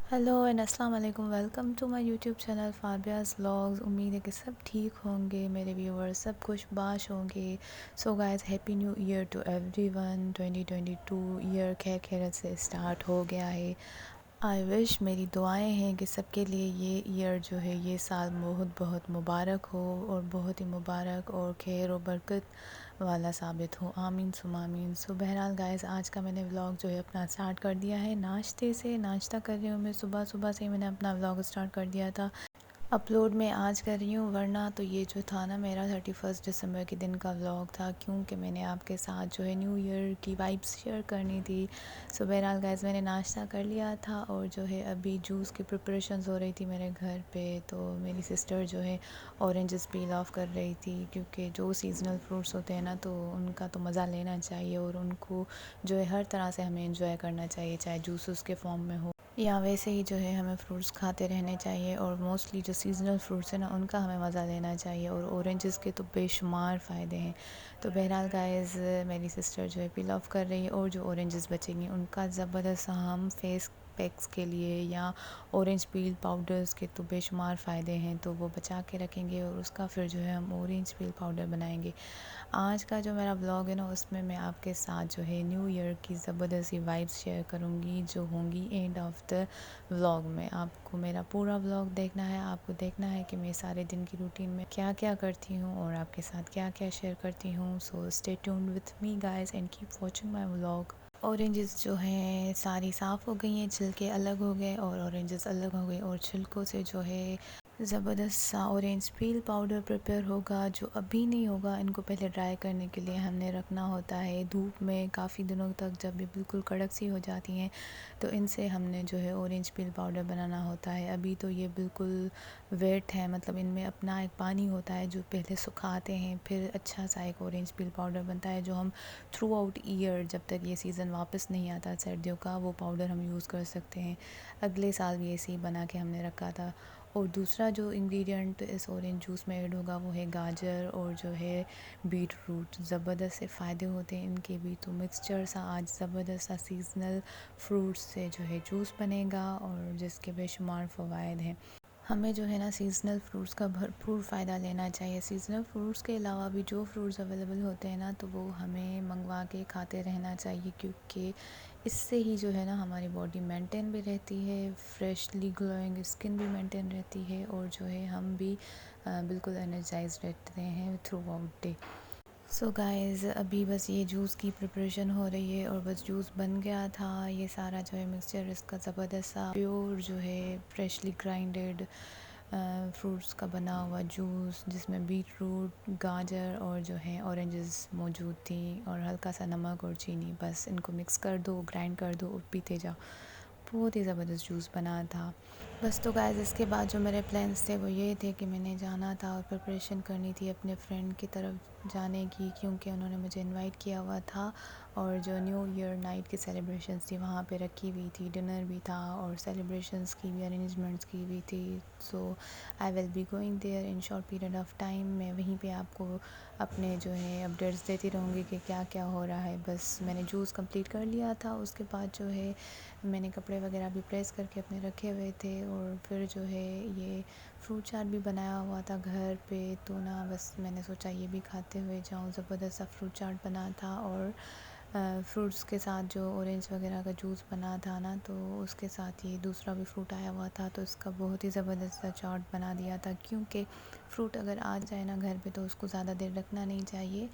Hello and अस्सलाम वालेकुम। Welcome to my YouTube channel Fabiaz vlogs. उम्मीद है कि सब ठीक होंगे, मेरे व्यूअर्स सब खुशबाश होंगे। So guys, happy new year to everyone. 2022 year खैर खैरत से स्टार्ट हो गया है। आई विश, मेरी दुआएं हैं कि सबके लिए ये ईयर जो है, ये साल बहुत बहुत मुबारक हो और बहुत ही मुबारक और खैर और बरकत वाला साबित हो। आमीन सुम आमीन। सो बहरहाल गाइस, आज का मैंने व्लॉग जो है अपना स्टार्ट कर दिया है नाश्ते से। नाश्ता कर रही हूँ मैं, सुबह सुबह से मैंने अपना व्लॉग स्टार्ट कर दिया था। अपलोड मैं आज कर रही हूँ, वरना तो ये जो था ना मेरा 31 दिसंबर के दिन का व्लॉग था, क्योंकि मैंने आपके साथ जो है न्यू ईयर की वाइब्स शेयर करनी थी। सो बहरहाल गाइस, मैंने नाश्ता कर लिया था और जो है अभी जूस की प्रिपरेशंस हो रही थी मेरे घर पे। तो मेरी सिस्टर जो है ऑरेंजेस पील ऑफ कर रही थी, क्योंकि जो सीजनल फ्रूट्स होते हैं ना, तो उनका तो मज़ा लेना चाहिए और उनको जो है हर तरह से हमें इंजॉय करना चाहिए, चाहे जूस उसके फॉर्म में हो या वैसे ही जो है हमें फ्रूट्स खाते रहने चाहिए। और मोस्टली जो सीजनल फ्रूट्स हैं ना, उनका हमें मज़ा लेना चाहिए और ऑरेंजेस के तो बेशुमार फ़ायदे हैं। तो बहरहाल गाइस, मेरी सिस्टर जो है पील ऑफ कर रही है और जो ऑरेंजेस बचेंगे उनका ज़बरदस्त हम फेस पैक्स के लिए या ऑरेंज पील पाउडर्स के तो बेशुमार फ़ायदे हैं, तो वो बचा के रखेंगे और उसका फिर जो है हम ऑरेंज पील पाउडर बनाएंगे। आज का जो मेरा ब्लॉग है ना, उसमें मैं आपके साथ जो है न्यू ईयर की ज़बरदस्त सी वाइब्स शेयर करूँगी, जो होंगी एंड ऑफ द व्लॉग में। आपको मेरा पूरा व्लॉग देखना है, आपको देखना है कि मैं सारे दिन की रूटीन में क्या क्या करती हूँ और आपके साथ क्या क्या शेयर करती हूँ। So stay tuned with me guys and keep watching my vlog. Oranges जो हैं सारी साफ़ हो गई हैं, छिलके अलग हो गए और ऑरेंजेस अलग हो गए और छिलकों से जो है ज़बरदस्त सा ऑरेंज पील पाउडर प्रिपेयर होगा, जो अभी नहीं होगा। इनको पहले ड्राई करने के लिए हमने रखना होता है धूप में काफ़ी दिनों तक। जब ये बिल्कुल कड़क सी हो जाती हैं तो इनसे हमने जो है ऑरेंज पील पाउडर बनाना होता है। अभी तो ये बिल्कुल वेट है, मतलब इनमें अपना एक पानी होता है जो पहले सुखाते हैं, फिर अच्छा सा एक ऑरेंज पील पाउडर बनता है जो हम थ्रू आउट ईयर, जब तक ये सीज़न वापस नहीं आता सर्दियों का, वो पाउडर हम यूज़ कर सकते हैं। अगले साल भी ऐसे ही बना के हमने रखा था। और दूसरा जो इंग्रेडिएंट इस ऑरेंज जूस में ऐड होगा वो है गाजर और जो है बीट रूट। ज़बरदस्त से फ़ायदे होते हैं इनके भी। तो मिक्सचर सा आज ज़बरदस्त सा सीजनल फ्रूट्स से जो है जूस बनेगा और जिसके बेशुमार फ़वाइद हैं। हमें जो है ना सीज़नल फ्रूट्स का भरपूर फ़ायदा लेना चाहिए। सीज़नल फ्रूट्स के अलावा भी जो फ्रूट्स अवेलेबल होते हैं ना, तो वो हमें मंगवा के खाते रहना चाहिए, क्योंकि इससे ही जो है ना हमारी बॉडी मेंटेन भी रहती है, फ्रेशली ग्लोइंग स्किन भी मेंटेन रहती है और जो है हम भी बिल्कुल एनर्जाइज रहते हैं through out day. So guys, अभी बस ये जूस की प्रिपरेशन हो रही है और बस जूस बन गया था। ये सारा जो है मिक्सचर इसका ज़बरदस्त सा प्योर जो है फ्रेशली ग्राइंडेड फ्रूट्स का बना हुआ जूस, जिसमें बीट रूट, गाजर और जो है ऑरेंजेस मौजूद थी और हल्का सा नमक और चीनी। बस इनको मिक्स कर दो, ग्राइंड कर दो और पीते जाओ। बहुत ही ज़बरदस्त जूस बना था। बस तो गाइस, इसके बाद जो मेरे प्लान्स थे वो ये थे कि मैंने जाना था और प्रिपरेशन करनी थी अपने फ्रेंड की तरफ जाने की, क्योंकि उन्होंने मुझे इनवाइट किया हुआ था और जो न्यू ईयर नाइट की सेलिब्रेशंस थी वहाँ पे रखी हुई थी। डिनर भी था और सेलिब्रेशंस की भी अरेंजमेंट्स की हुई थी। So I will be going there in short period of time. मैं वहीं पे आपको अपने जो है अपडेट्स देती रहूँगी कि क्या क्या हो रहा है। बस मैंने जूस कंप्लीट कर लिया था, उसके बाद जो है मैंने कपड़े वगैरह भी प्रेस करके अपने रखे हुए थे और फिर जो है ये फ्रूट चाट भी बनाया हुआ था घर पे। तो ना बस मैंने सोचा ये भी खाते हुए जाऊँ। ज़बरदस्त सा फ्रूट चाट बना था और फ्रूट्स के साथ जो ऑरेंज वगैरह का जूस बना था ना, तो उसके साथ ये दूसरा भी फ्रूट आया हुआ था, तो इसका बहुत ही ज़बरदस्त सा चाट बना दिया था। क्योंकि फ्रूट अगर आ जाए ना घर पे तो उसको ज़्यादा देर रखना नहीं चाहिए,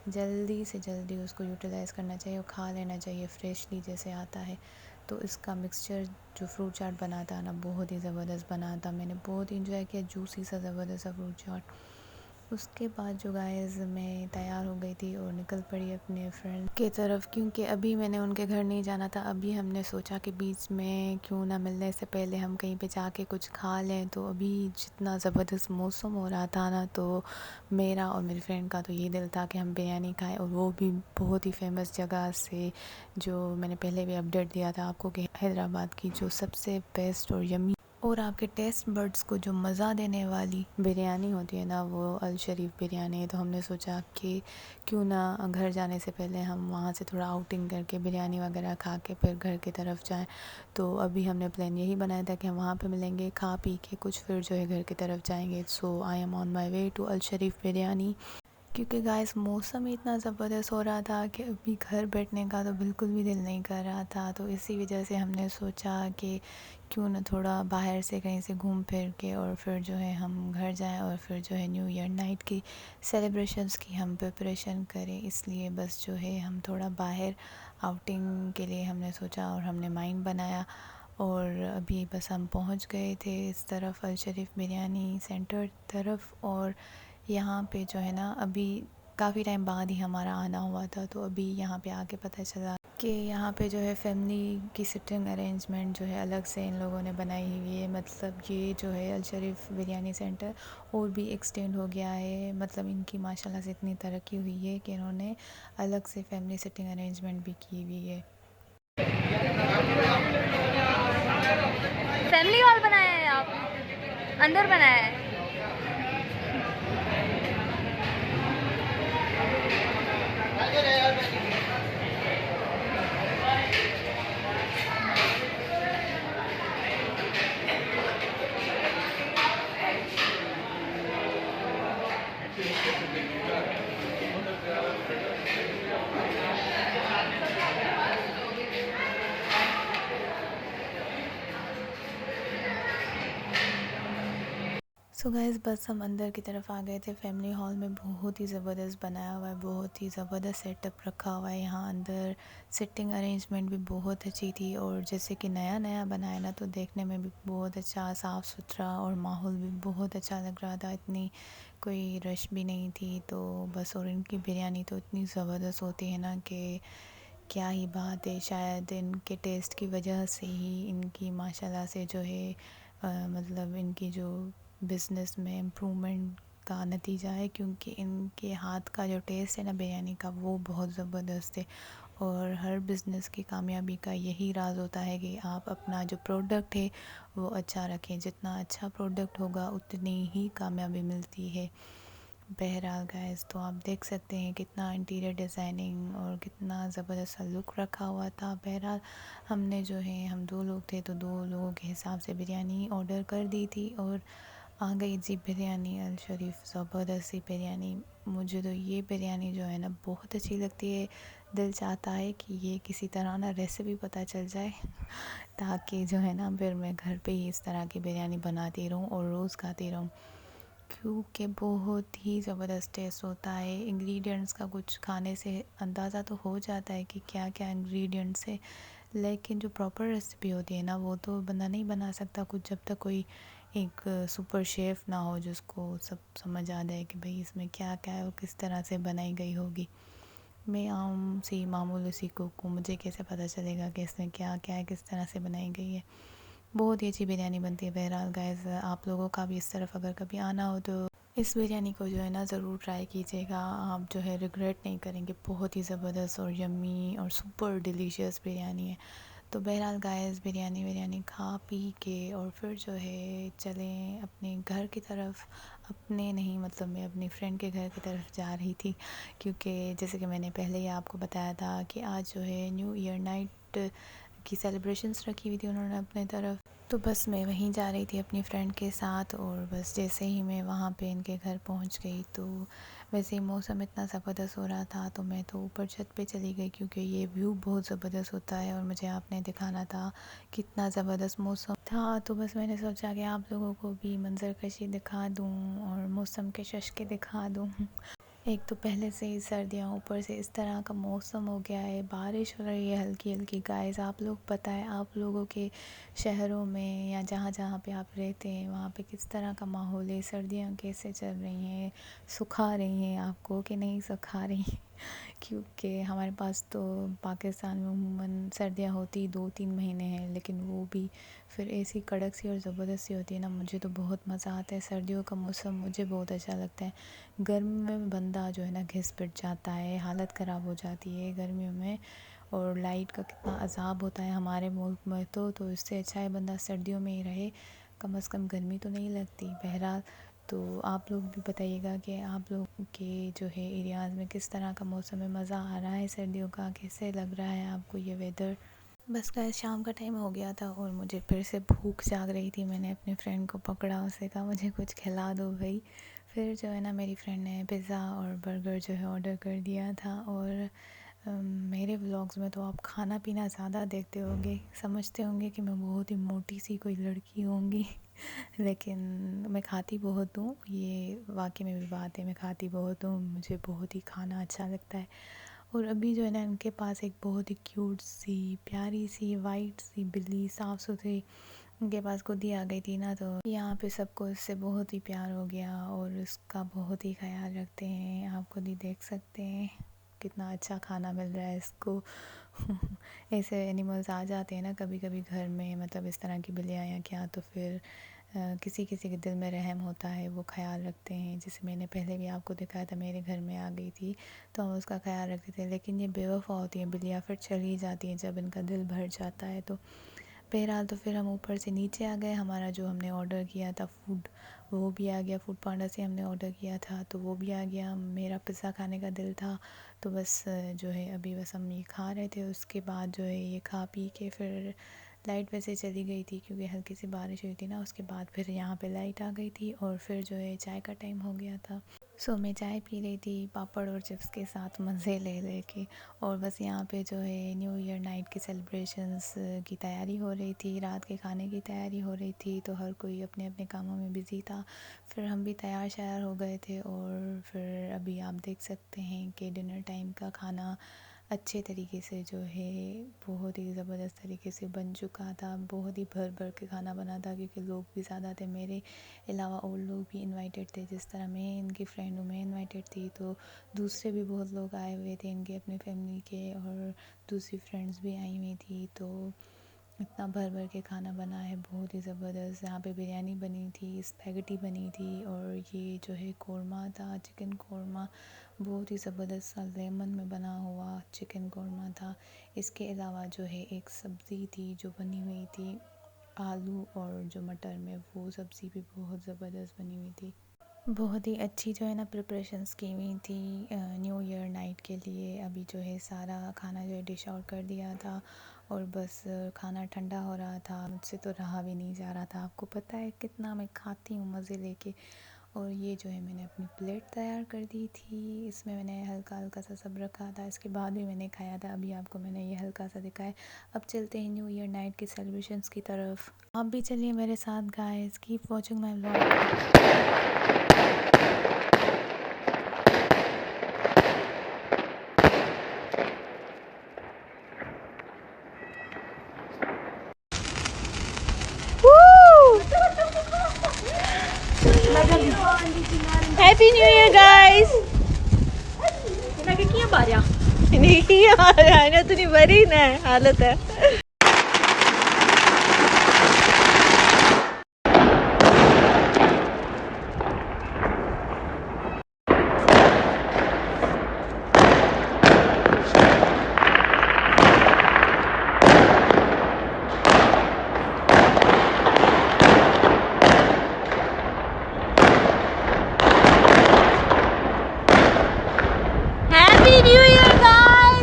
जल्दी से जल्दी उसको यूटिलाइज़ करना चाहिए और खा लेना चाहिए फ्रेशली जैसे आता है। तो इसका मिक्सचर जो फ्रूट चाट बना था ना, बहुत ही ज़बरदस्त बना था। मैंने बहुत इंजॉय किया, जूसी सा ज़बरदस्त सा फ्रूट चाट। उसके बाद जो गाइस, मैं तैयार हो गई थी और निकल पड़ी अपने फ्रेंड के तरफ, क्योंकि अभी मैंने उनके घर नहीं जाना था। अभी हमने सोचा कि बीच में क्यों ना मिलने से पहले हम कहीं पे जाके कुछ खा लें। तो अभी जितना ज़बरदस्त मौसम हो रहा था ना, तो मेरा और मेरी फ्रेंड का तो ये दिल था कि हम बिरयानी खाएं, और वो भी बहुत ही फेमस जगह से, जो मैंने पहले भी अपडेट दिया था आपको कि हैदराबाद की जो सबसे बेस्ट और यमी और आपके टेस्ट बर्ड्स को जो मज़ा देने वाली बिरयानी होती है ना, वो अल शरीफ बिरयानी है। तो हमने सोचा कि क्यों ना घर जाने से पहले हम वहाँ से थोड़ा आउटिंग करके बिरयानी वगैरह खा के फिर घर की तरफ जाएं। तो अभी हमने प्लान यही बनाया था कि हम वहाँ पे मिलेंगे, खा पी के कुछ फिर जो है घर की तरफ जाएंगे। So I am on my way to Al Shareef biryani, क्योंकि गाइस मौसम इतना ज़बरदस्त हो रहा था कि अभी घर बैठने का तो बिल्कुल भी दिल नहीं कर रहा था। तो इसी वजह से हमने सोचा कि क्यों ना थोड़ा बाहर से कहीं से घूम फिर के और फिर जो है हम घर जाएं और फिर जो है न्यू ईयर नाइट की सेलिब्रेशंस की हम प्रिपरेशन करें। इसलिए बस जो है हम थोड़ा बाहर आउटिंग के लिए हमने सोचा और हमने माइंड बनाया। और अभी बस हम पहुंच गए थे इस तरफ अल शरीफ बिरयानी सेंटर तरफ। और यहाँ पे जो है ना अभी काफ़ी टाइम बाद ही हमारा आना हुआ था, तो अभी यहाँ पे आके पता चला कि यहाँ पे जो है फैमिली की सिटिंग अरेंजमेंट जो है अलग से इन लोगों ने बनाई हुई है। मतलब ये जो है अल शरीफ बिरयानी सेंटर और भी एक्सटेंड हो गया है। मतलब इनकी माशाल्लाह से इतनी तरक्की हुई है कि इन्होंने अलग से फैमिली सिटिंग अरेंजमेंट भी की हुई है। फैमिली हॉल बनाया है आप, अंदर बनाया है। सो गाइस बस हम अंदर की तरफ आ गए थे। फैमिली हॉल में बहुत ही ज़बरदस्त बनाया हुआ है, बहुत ही ज़बरदस्त सेटअप रखा हुआ है। यहाँ अंदर सिटिंग अरेंजमेंट भी बहुत अच्छी थी और जैसे कि नया नया बनाया ना, तो देखने में भी बहुत अच्छा साफ़ सुथरा और माहौल भी बहुत अच्छा लग रहा था। इतनी कोई रश भी नहीं थी। तो बस और इनकी बिरयानी तो इतनी ज़बरदस्त होती है ना कि क्या ही बात है। शायद इनके टेस्ट की वजह से ही इनकी माशाल्लाह से जो है मतलब इनकी जो बिज़नेस में इम्प्रूवमेंट का नतीजा है, क्योंकि इनके हाथ का जो टेस्ट है ना बिरयानी का, वो बहुत ज़बरदस्त है। और हर बिज़नेस की कामयाबी का यही राज होता है कि आप अपना जो प्रोडक्ट है वो अच्छा रखें। जितना अच्छा प्रोडक्ट होगा उतनी ही कामयाबी मिलती है। बहरहाल गाइस, तो आप देख सकते हैं कितना इंटीरियर डिज़ाइनिंग और कितना ज़बरदस्त सा लुक रखा हुआ था। बहरहाल हमने जो है, हम 2 लोग थे तो 2 लोगों के हिसाब से बिरयानी ऑर्डर कर दी थी और आ गई जी बिरयानी अल शरीफ। ज़बरदस्त सी बिरयानी। मुझे तो ये बिरयानी जो है ना बहुत अच्छी लगती है। दिल चाहता है कि ये किसी तरह ना रेसिपी पता चल जाए ताकि जो है ना फिर मैं घर पे ही इस तरह की बिरयानी बनाती रहूँ और रोज़ खाती रहूँ, क्योंकि बहुत ही ज़बरदस्त टेस्ट होता है। इंग्रेडिएंट्स का कुछ खाने से अंदाज़ा तो हो जाता है कि क्या क्या इंग्रेडिएंट्स है, लेकिन जो प्रॉपर रेसिपी होती है ना, वो तो बंदा नहीं बना सकता कुछ जब तक कोई एक सुपर शेफ़ ना हो जिसको सब समझ आ जाए कि भाई इसमें क्या क्या है, वो किस तरह से बनाई गई होगी। मैं आम सी मामूली सी कुक हूँ, मुझे कैसे पता चलेगा कि इसमें क्या क्या है, किस तरह से बनाई गई है। बहुत ही अच्छी बिरयानी बनती है। बहरहाल गाइस, आप लोगों का भी इस तरफ अगर कभी आना हो तो इस बिरयानी को जो है ना ज़रूर ट्राई कीजिएगा। आप जो है रिग्रेट नहीं करेंगे। बहुत ही ज़बरदस्त और यम्मी और सुपर डिलीशियस बिरयानी है। तो बहरहाल गाइस, बिरयानी बिरयानी खा पी के और फिर जो है चलें अपने घर की तरफ। अपने नहीं, मतलब मैं अपनी फ्रेंड के घर की तरफ जा रही थी, क्योंकि जैसे कि मैंने पहले ही आपको बताया था कि आज जो है न्यू ईयर नाइट की सेलिब्रेशंस रखी हुई थी उन्होंने अपने तरफ। तो बस मैं वहीं जा रही थी अपनी फ्रेंड के साथ। और बस जैसे ही मैं वहाँ पे इनके घर पहुँच गई, तो वैसे ही मौसम इतना ज़बरदस्त हो रहा था तो मैं तो ऊपर छत पे चली गई, क्योंकि ये व्यू बहुत ज़बरदस्त होता है और मुझे आपने दिखाना था कितना ज़बरदस्त मौसम था। तो बस मैंने सोचा कि आप लोगों को भी मंजरकशी दिखा दूँ और मौसम के शश दिखा दूँ। एक तो पहले से ही सर्दियाँ, ऊपर से इस तरह का मौसम हो गया है, बारिश हो रही है हल्की हल्की। गाइस, आप लोग पता है आप लोगों के शहरों में या जहाँ जहाँ पे आप रहते हैं वहाँ पे किस तरह का माहौल है, सर्दियाँ कैसे चल रही हैं, सुखा रही हैं आपको कि नहीं सुखा रही हैं? क्योंकि हमारे पास तो पाकिस्तान में अमूमन सर्दियाँ होती 2-3 महीने हैं, लेकिन वो भी फिर ऐसी कड़क सी और ज़बरदस्त सी होती है ना। मुझे तो बहुत मज़ा आता है सर्दियों का मौसम, मुझे बहुत अच्छा लगता है। गर्मी में बंदा जो है ना घिस पिट जाता है, हालत ख़राब हो जाती है गर्मियों में। और लाइट का कितना अज़ाब होता है हमारे मुल्क में, तो इससे अच्छा है बंदा सर्दियों में ही रहे। कम से कम गर्मी तो नहीं लगती। बहरहाल तो आप लोग भी बताइएगा कि आप लोग के जो है एरियाज़ में किस तरह का मौसम है, मज़ा आ रहा है सर्दियों का, कैसे लग रहा है आपको ये वेदर। बस गाइस शाम का टाइम हो गया था और मुझे फिर से भूख जाग रही थी। मैंने अपने फ्रेंड को पकड़ा, उससे कहा मुझे कुछ खिला दो भाई। फिर जो है ना मेरी फ्रेंड ने पिज़्ज़ा और बर्गर जो है ऑर्डर कर दिया था। और मेरे व्लॉग्स में तो आप खाना पीना ज़्यादा देखते होंगे, समझते होंगे कि मैं बहुत ही मोटी सी कोई लड़की होंगी लेकिन मैं खाती बहुत हूँ, ये वाकई में भी बात है, मैं खाती बहुत हूँ, मुझे बहुत ही खाना अच्छा लगता है। और अभी जो है ना इनके पास एक बहुत ही क्यूट सी प्यारी सी वाइट सी बिल्ली साफ़ सुथरी उनके पास खुद ही आ गई थी ना, तो यहाँ पे सबको इससे बहुत ही प्यार हो गया और इसका बहुत ही ख्याल रखते हैं। आप खुद ही देख सकते हैं कितना अच्छा खाना मिल रहा है इसको ऐसे एनिमल्स आ जाते हैं ना कभी कभी घर में, मतलब इस तरह की बिल्लियाँ या क्या, तो फिर किसी किसी के दिल में रहम होता है, वो ख्याल रखते हैं। जैसे मैंने पहले भी आपको दिखाया था, मेरे घर में आ गई थी तो हम उसका ख्याल रखते थे। लेकिन ये बेवफा होती हैं बिल्लियाँ, फिर चली जाती हैं जब इनका दिल भर जाता है। तो बहरहाल तो फिर हम ऊपर से नीचे आ गए, हमारा जो हमने ऑर्डर किया था फूड वो भी आ गया। फूड पांडा से हमने ऑर्डर किया था तो वो भी आ गया। मेरा पिज़्ज़ा खाने का दिल था तो बस जो है अभी बस हम ये खा रहे थे। उसके बाद जो है ये खा पी के फिर लाइट वैसे चली गई थी क्योंकि हल्की सी बारिश हुई थी ना, उसके बाद फिर यहाँ पे लाइट आ गई थी और फिर जो है चाय का टाइम हो गया था। सो मैं चाय पी रही थी पापड़ और चिप्स के साथ मज़े ले ले के। और बस यहाँ पे जो है न्यू ईयर नाइट की सेलिब्रेशंस की तैयारी हो रही थी, रात के खाने की तैयारी हो रही थी, तो हर कोई अपने अपने कामों में बिज़ी था। फिर हम भी तैयार शायार हो गए थे और फिर अभी आप देख सकते हैं कि डिनर टाइम का खाना अच्छे तरीके से जो है बहुत ही ज़बरदस्त तरीके से बन चुका था। बहुत ही भर भर के खाना बना था क्योंकि लोग भी ज़्यादा थे, मेरे अलावा और लोग भी इनवाइटेड थे। जिस तरह मैं इनकी फ्रेंड हूँ, मैं इनवाइटेड थी, तो दूसरे भी बहुत लोग आए हुए थे इनके अपने फैमिली के, और दूसरी फ्रेंड्स भी आई हुई थी। तो इतना भर भर के खाना बना है, बहुत ही ज़बरदस्त। यहाँ पे बिरयानी बनी थी, स्पैगेटी बनी थी, और ये जो है कौरमा था, चिकन कौरमा, बहुत ही ज़बरदस्त सा लेमन में बना हुआ चिकन कौरमा था। इसके अलावा जो है एक सब्ज़ी थी जो बनी हुई थी आलू और जो मटर में, वो सब्ज़ी भी बहुत ज़बरदस्त बनी हुई थी। बहुत ही अच्छी जो है ना प्रिपरेशंस की हुई थी न्यू ईयर नाइट के लिए। अभी जो है सारा खाना जो है डिश आउट कर दिया था और बस खाना ठंडा हो रहा था, मुझसे तो रहा भी नहीं जा रहा था। आपको पता है कितना मैं खाती हूँ मज़े लेके। और ये जो है मैंने अपनी प्लेट तैयार कर दी थी, इसमें मैंने हल्का हल्का सा सब रखा था, इसके बाद भी मैंने खाया था। अभी आपको मैंने ये हल्का सा दिखाया। अब चलते हैं न्यू ईयर नाइट के सेलिब्रेशंस की तरफ। आप भी चलिए मेरे साथ guys, keep watching my vlog. Happy New Year, guys! Ini ya, tuh nih bari na halat है. Happy New Year, guys!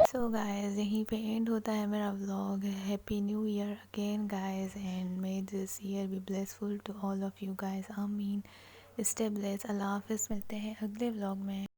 So guys यहीं पे एंड होता है मेरा व्लॉग। Happy new year again guys, and may this year be blessful to all of you guys, आमीन। Stay blessed, अल्लाह हाफिज़, मिलते हैं अगले व्लॉग में।